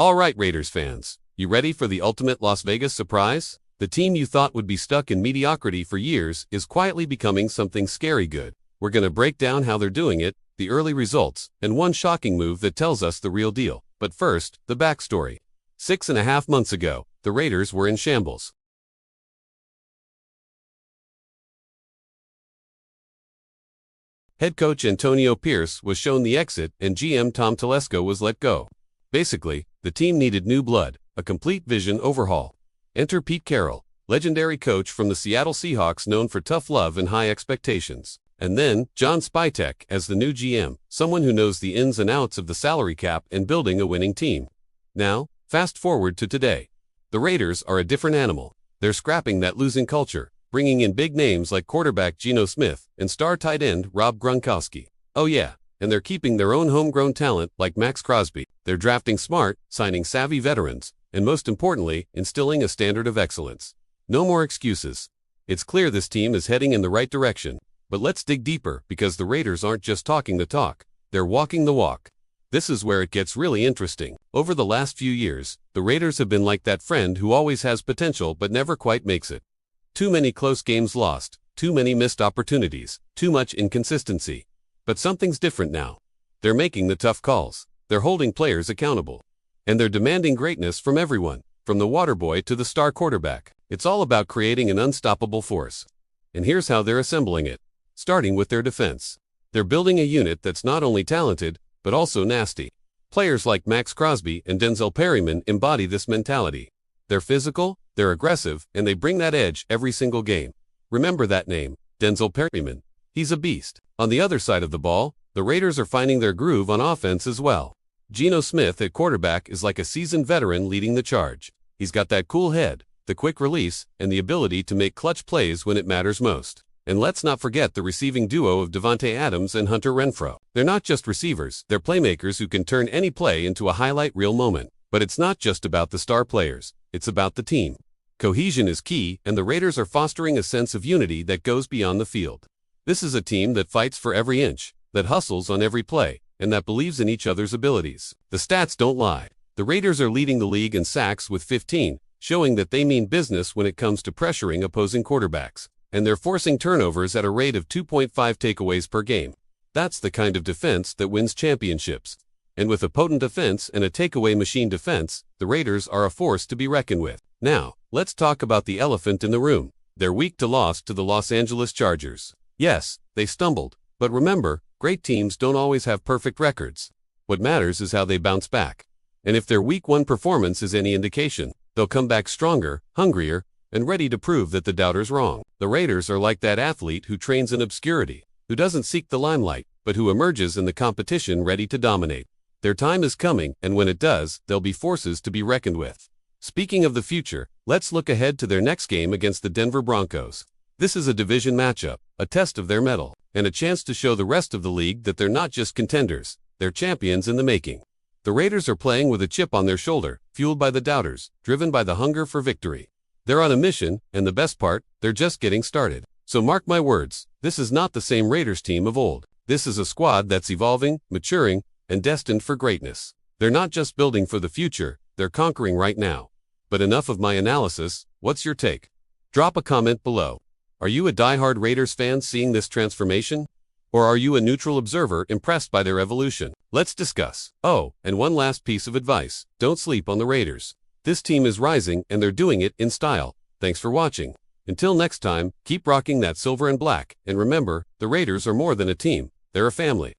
All right, Raiders fans, you ready for the ultimate Las Vegas surprise? The team you thought would be stuck in mediocrity for years is quietly becoming something scary good. We're gonna break down how they're doing it, the early results, and one shocking move that tells us the real deal. But first, the backstory. 6.5 months ago, the Raiders were in shambles. Head coach Antonio Pierce was shown the exit and GM Tom Telesco was let go. Basically, the team needed new blood, a complete vision overhaul. Enter Pete Carroll, legendary coach from the Seattle Seahawks known for tough love and high expectations. And then, John Spytek as the new GM, someone who knows the ins and outs of the salary cap and building a winning team. Now, fast forward to today. The Raiders are a different animal. They're scrapping that losing culture, bringing in big names like quarterback Geno Smith and star tight end Rob Gronkowski. Oh yeah, and they're keeping their own homegrown talent like Max Crosby. They're drafting smart, signing savvy veterans, and most importantly, instilling a standard of excellence. No more excuses. It's clear this team is heading in the right direction. But let's dig deeper because the Raiders aren't just talking the talk, they're walking the walk. This is where it gets really interesting. Over the last few years, the Raiders have been like that friend who always has potential but never quite makes it. Too many close games lost, too many missed opportunities, too much inconsistency. But something's different now. They're making the tough calls. They're holding players accountable. And they're demanding greatness from everyone, from the water boy to the star quarterback. It's all about creating an unstoppable force. And here's how they're assembling it. Starting with their defense. They're building a unit that's not only talented, but also nasty. Players like Max Crosby and Denzel Perryman embody this mentality. They're physical, they're aggressive, and they bring that edge every single game. Remember that name, Denzel Perryman. He's a beast. On the other side of the ball, the Raiders are finding their groove on offense as well. Geno Smith at quarterback is like a seasoned veteran leading the charge. He's got that cool head, the quick release, and the ability to make clutch plays when it matters most. And let's not forget the receiving duo of Davante Adams and Hunter Renfrow. They're not just receivers, they're playmakers who can turn any play into a highlight reel moment. But it's not just about the star players, it's about the team. Cohesion is key, and the Raiders are fostering a sense of unity that goes beyond the field. This is a team that fights for every inch, that hustles on every play, and that believes in each other's abilities. The stats don't lie. The Raiders are leading the league in sacks with 15, showing that they mean business when it comes to pressuring opposing quarterbacks. And they're forcing turnovers at a rate of 2.5 takeaways per game. That's the kind of defense that wins championships. And with a potent offense and a takeaway machine defense, the Raiders are a force to be reckoned with. Now, let's talk about the elephant in the room. Their week to loss to the Los Angeles Chargers. Yes, they stumbled. But remember, great teams don't always have perfect records. What matters is how they bounce back. And if their Week 1 performance is any indication, they'll come back stronger, hungrier, and ready to prove that the doubters wrong. The Raiders are like that athlete who trains in obscurity, who doesn't seek the limelight, but who emerges in the competition ready to dominate. Their time is coming, and when it does, they'll be forces to be reckoned with. Speaking of the future, let's look ahead to their next game against the Denver Broncos. This is a division matchup, a test of their mettle, and a chance to show the rest of the league that they're not just contenders, they're champions in the making. The Raiders are playing with a chip on their shoulder, fueled by the doubters, driven by the hunger for victory. They're on a mission, and the best part, they're just getting started. So mark my words, this is not the same Raiders team of old. This is a squad that's evolving, maturing, and destined for greatness. They're not just building for the future, they're conquering right now. But enough of my analysis, what's your take? Drop a comment below. Are you a diehard Raiders fan seeing this transformation? Or are you a neutral observer impressed by their evolution? Let's discuss. Oh, and one last piece of advice, don't sleep on the Raiders. This team is rising, and they're doing it in style. Thanks for watching. Until next time, keep rocking that silver and black, and remember, the Raiders are more than a team, they're a family.